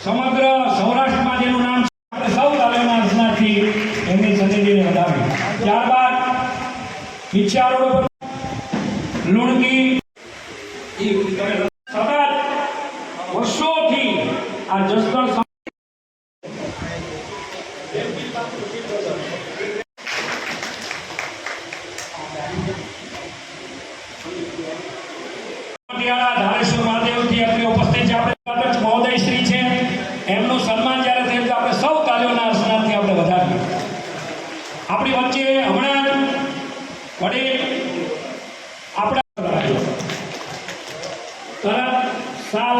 સમગ્ર સૌરાષ્ટ્રમાં જેનું નામ છે આપણે સૌ તાલીમના અર્ચનાથી એમની સદીને વધાવી. ત્યારબાદ ઈચ્છા રોડ પર લુણકી સતત વર્ષોથી આ જસદણ ધારેશ્વર મહાદેવથી આપણે ઉપસ્થિત છે. આપણે મહોદય શ્રી છે, એમનું સન્માન જ્યારે થયું તો આપણે સૌ તાલીઓના અર્ચનાથી આપણે વધારીએ. આપણી વચ્ચે હમણાં વડીલ આપણા સાલ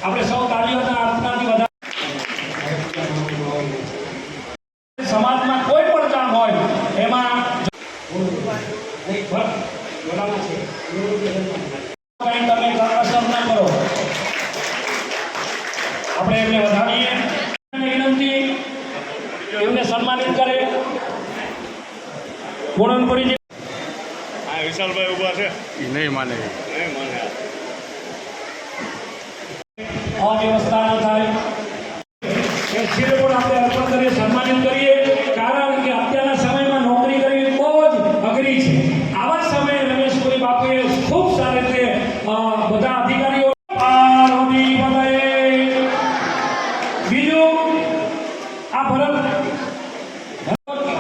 આપણે સૌ તાલીઓના અર્ચનાથી વધારીએ. સમાજમાં કોઈ પણ કામ હોય એમાં તમે અસર ના કરો. આપણે એમને વધાવીએ. વિનંતી એમને સન્માનિત કરે. પૂરણપુરી વિશાલભાઈ ઉભા છે, નહીં માને અવ્યવસ્થા ન થાય એ શિરે પણ આપણે અર્પણ કરીએ, સન્માનિત કરીએ. કારણ કે અત્યારના સમયમાં નોકરી કરવી બહુ જ અઘરી છે. આવા જ સમયે રમેશપુરી બાપુએ ખૂબ સારી રીતે બધા અધિકારીઓ બીજું આ ભરત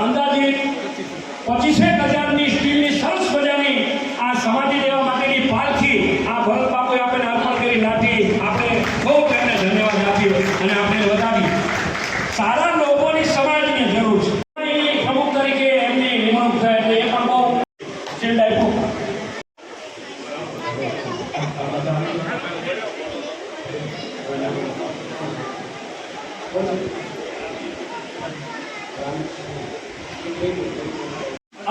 અંદાજિત 25,000ની સ્ટીલની સરસ મજાની આ સમાધિ દેવા માટેની પાલખી આ ભરત બાપુએ આપણે અર્પણ કરી નાખી. આપણે ખૂબ એમને ધન્યવાદ આપીએ અને આપણે વધાવી. સારા લોકોની સમાજની જરૂર છે. પ્રમુખ તરીકે એમની નિમણૂક થાય એટલે એ પણ બહુ શિલ્ડ આપ્યું.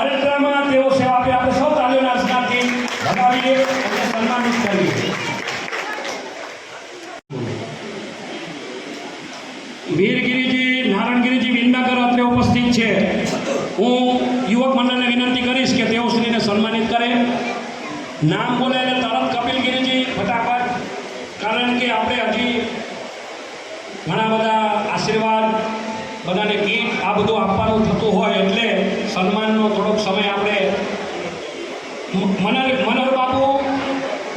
અલ્ટ્રામાં તેઓ સેવા આપે. આપણે સૌ તાલીઓના અર્ચનાથી વધાવીએ અને સન્માનિત કરીએ. વીરગીરીજી, નારાયણગીરીજી વિનનગર અત્રે ઉપસ્થિત છે. હું યુવક મંડળને વિનંતી કરીશ કે તેઓ શ્રીને સન્માનિત કરે. નામ બોલે એટલે તરત કપિલગીરીજી ફટાફટ. કારણ કે આપણે હજી ઘણા બધા આશીર્વાદ, બધાને કીટ આ બધું આપવાનું થતું હોય એટલે સન્માનનો થોડોક સમય આપણે મનોહર બાપુ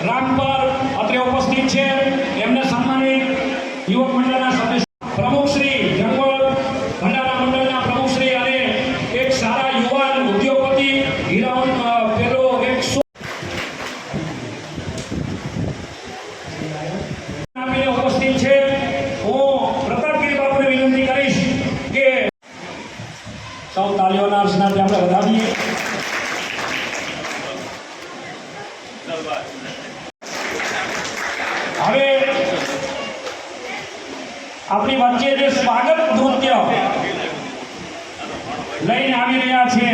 રામપર અત્રે ઉપસ્થિત છે. એમને સન્માનિત યુવક મંડળના સદસ્ય પ્રમુખશ્રી, જંગલ ભંડારા મંડળના પ્રમુખશ્રી અને એક સારા યુવાન ઉદ્યોગપતિ હીરાવન પેલો એક ઉપસ્થિત છે. હું પ્રતાપગીરી બાપુને વિનંતી કરીશ કે સૌ તાલીઓના અર્ચનાથી આપણે વધાવીએ. હવે આપણી વચ્ચે જે સ્વાગત નૃત્ય લઈને આવી રહ્યા છે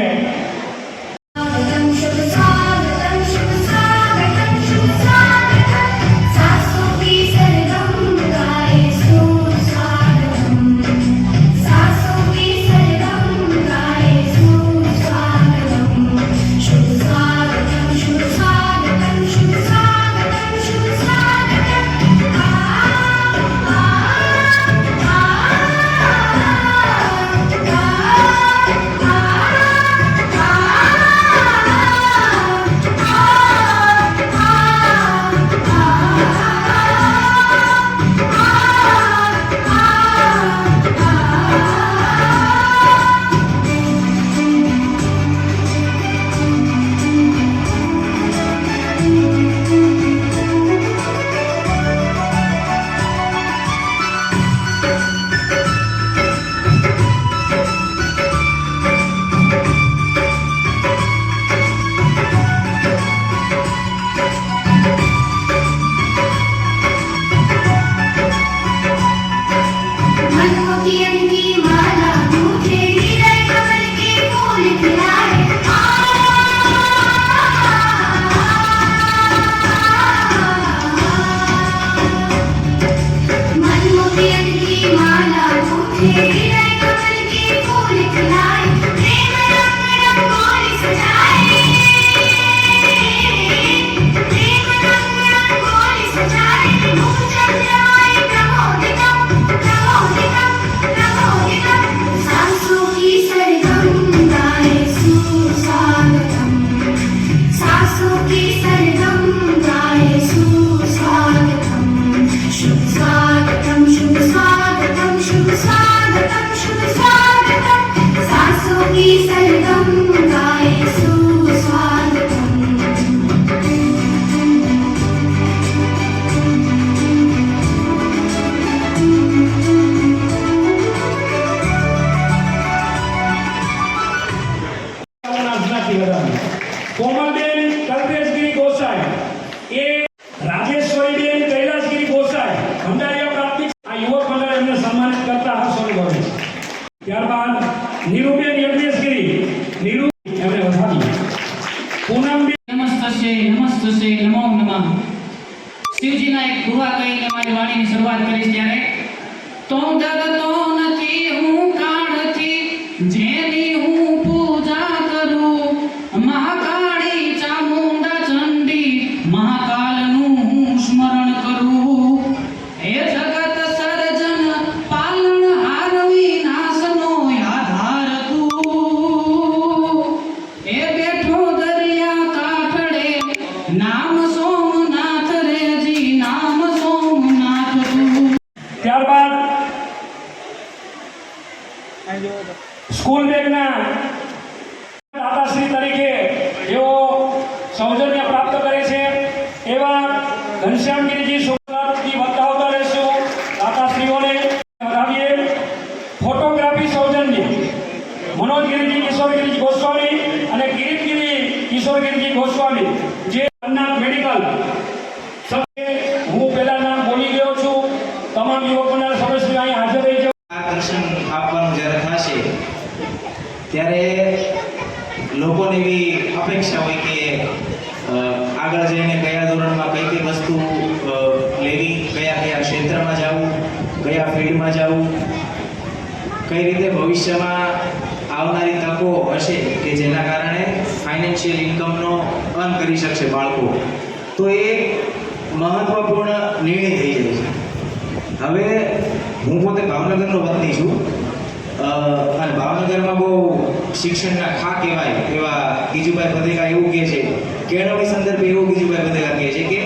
ગુવા કહીને મારી વાણીની શરૂઆત કરીશ ત્યારે તો ડરતો નથી હું કાળથી જેની હું પૂજા કરું મહાકાળી ચામુંડા ચંડી મહાકાલનું હું સ્મરણ કરું હે જગત સર્જન પાલન હાર વિનાશનો આધાર તું એ બેઠો દરિયા કાંઠડે નામ સોમનાથ રેજી નામ સોમનાથ તું ત્યારબાદ સ્કૂલ બેગના દાતાશ્રી તરીકે જેઓ સૌજન્ય પ્રાપ્ત કરે છે એવા ઘનશ્યામગીરીજી શુક્લાજી બતાવતા રહેશું દાતાશ્રીઓને વધાવીએ. ફોટોગ્રાફી સૌજન્ય મનોજગીરીજી કિશોરગીરીજી ગોસ્વામી અને કિરીટગીરી કિશોરગીરીજી ગોસ્વામી જે અન્નાથ મેડિકલ હું પહેલા નામ બોલી ગયો છું. તમામ યુવક મંડળ સદસ્યો અહીં હાજર રહી જાઓ. માર્ગદર્શન આપવાનું જ્યારે થશે ત્યારે લોકોને એવી અપેક્ષા હોય કે આગળ જઈને કયા ધોરણમાં કઈ કઈ વસ્તુ લેવી, કયા કયા ક્ષેત્રમાં જવું, કયા ફિલ્ડમાં જવું, કઈ રીતે ભવિષ્યમાં આવનારી તકો હશે કે જેના કારણે ફાઇનાન્શિયલ ઇન્કમનો અર્ન કરી શકશે બાળકો. તો એ મહત્વપૂર્ણ નિર્ણય થઈ જાય છે. હવે હું પોતે ભાવનગરનો વતની છું અને ભાવનગરમાં બહુ શિક્ષણના ખા કહેવાય એવા ગીજુભાઈ ભદેકા એવું કહે છે, કેળવણી સંદર્ભે એવું ગીજુભાઈ ભદેકા કહે છે કે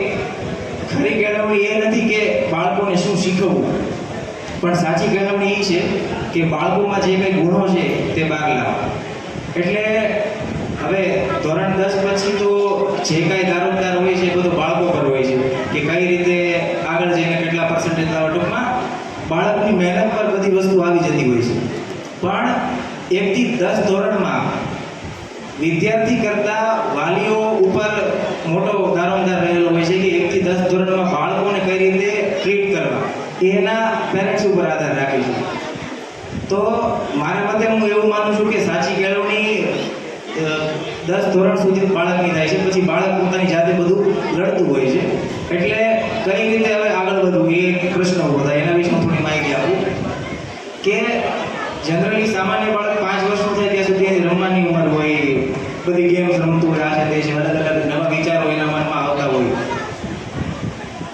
ખરી કેળવણી એ નથી કે બાળકોને શું શીખવવું, પણ સાચી કેળવણી એ છે કે બાળકોમાં જે કંઈ ગુણો છે તે બહાર લાવવા. એટલે હવે ધોરણ 10 પછી તો જે કાંઈ દારોમદાર હોય છે એ બધું બાળકો પર હોય છે કે કઈ રીતે આગળ જઈને કેટલા પર્સન્ટેજ લાવવા. ટૂંકમાં બાળકની મહેનત પર બધી વસ્તુ આવી જતી હોય છે. પણ 1 થી 10 ધોરણમાં વિદ્યાર્થી કરતાં વાલીઓ ઉપર મોટો દારોમદાર રહેલો હોય છે કે 1 થી 10 ધોરણમાં બાળકોને કઈ રીતે ટ્રીટ કરવા એ એના પેરેન્ટ્સ ઉપર આધાર રાખે છે. તો મારા મતે હું એવું માનું છું કે સાચી કેળવણી 10 ધોરણ સુધી બાળકની થાય છે, પછી બાળક પોતાની જાતે બધું લડતું હોય છે. એટલે કઈ રીતે હવે આગળ વધવું એ પ્રશ્ન ઊભો થાય. એના વિશે હું થોડી માહિતી આપું કે જનરલી સામાન્ય બાળક 5 વર્ષનું થાય ત્યાં સુધી એની રમવાની ઉંમર હોય, બધી ગેમ્સ રમતું હોય, આ છે તે છે, અલગ અલગ નવા વિચારો એના મનમાં આવતા હોય.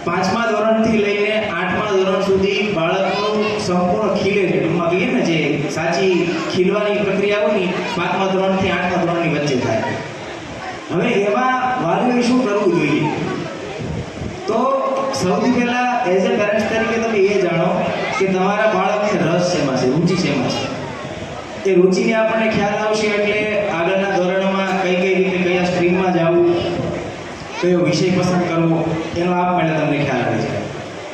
5મા ધોરણથી લઈને 8મા ધોરણ સુધી બાળકનું સંપૂર્ણ ખીલે છે. ટૂંકમાં કહીએ ને જે સાચી ખીલવાની પ્રક્રિયા હોય ને 5મા ધોરણથી 8મા ધોરણની વચ્ચે થાય. હવે એમાં વાલીઓએ શું કરવું જોઈએ? તો સૌથી પહેલા એઝ અ પેરેન્ટ્સ તરીકે તમે એ જાણો કે તમારા બાળકને રસ શેમાં છે, રુચિ શેમાં છે. એ રુચિને આપણને ખ્યાલ આવશે એટલે આગળના ધોરણોમાં કઈ કઈ રીતે કયા સ્ટ્રીમમાં જવું, કયો વિષય પસંદ કરવો એનો આપમેળે તમને ખ્યાલ આવી જાય.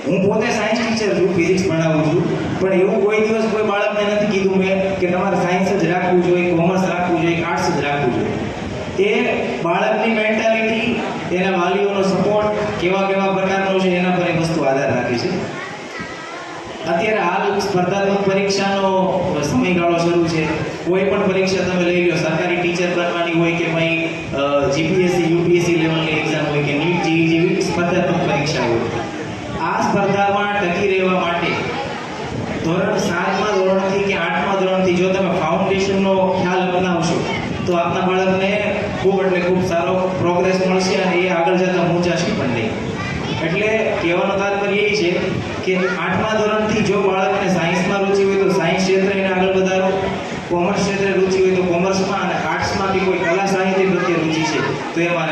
હું પોતે સાયન્સ ટીચર છું, ફિઝિક્સ ભણાવું છું, પણ એવું કોઈ દિવસ કોઈ બાળકને નથી કીધું મેં કે તમારે સાયન્સ જ રાખવું જોઈએ, કોમર્સ રાખવું જોઈએ, આર્ટ્સ જ રાખવું જોઈએ. એ બાળકની મેન્ટાલિટી, એના વાલીઓનો સપોર્ટ કેવા કેવા પ્રકારનો છે એના પર એ વસ્તુ આધાર રાખે છે. અત્યારે હાલ સ્પર્ધાત્મક પરીક્ષાનો સમયગાળો શરૂ છે. કોઈ પણ પરીક્ષા તમે લઈ લો, સરકારી ટીચર બનવાની હોય કે ભાઈ જીપીએસસી યુપીએસસી લેવલની એક્ઝામ હોય કે નીટ જેવી જેવી સ્પર્ધાત્મક પરીક્ષા હોય, આ સ્પર્ધામાં ટકી રહેવા માટે ધોરણ 7મા ધોરણથી કે 8મા ધોરણથી જો તમે ફાઉન્ડેશનનો ખ્યાલ અપનાવશો તો આપના બાળકને ખૂબ એટલે ખૂબ સારો પ્રોગ્રેસ મળશે અને એ આગળ જતાં ઊંચાશે પણ નહીં. એટલે કહેવાનો તાત્પર્ય એ છે કે 8મા ધોરણથી જો બાળકને સાયન્સમાં રુચિ હોય તો સાયન્સ ક્ષેત્રે એને આગળ વધારો, કોમર્સ ક્ષેત્રે રુચિ હોય તો કોમર્સમાં, અને આર્ટ્સમાં કે કોઈ કલા સાહિત્ય પ્રત્યે રુચિ છે તો એમાં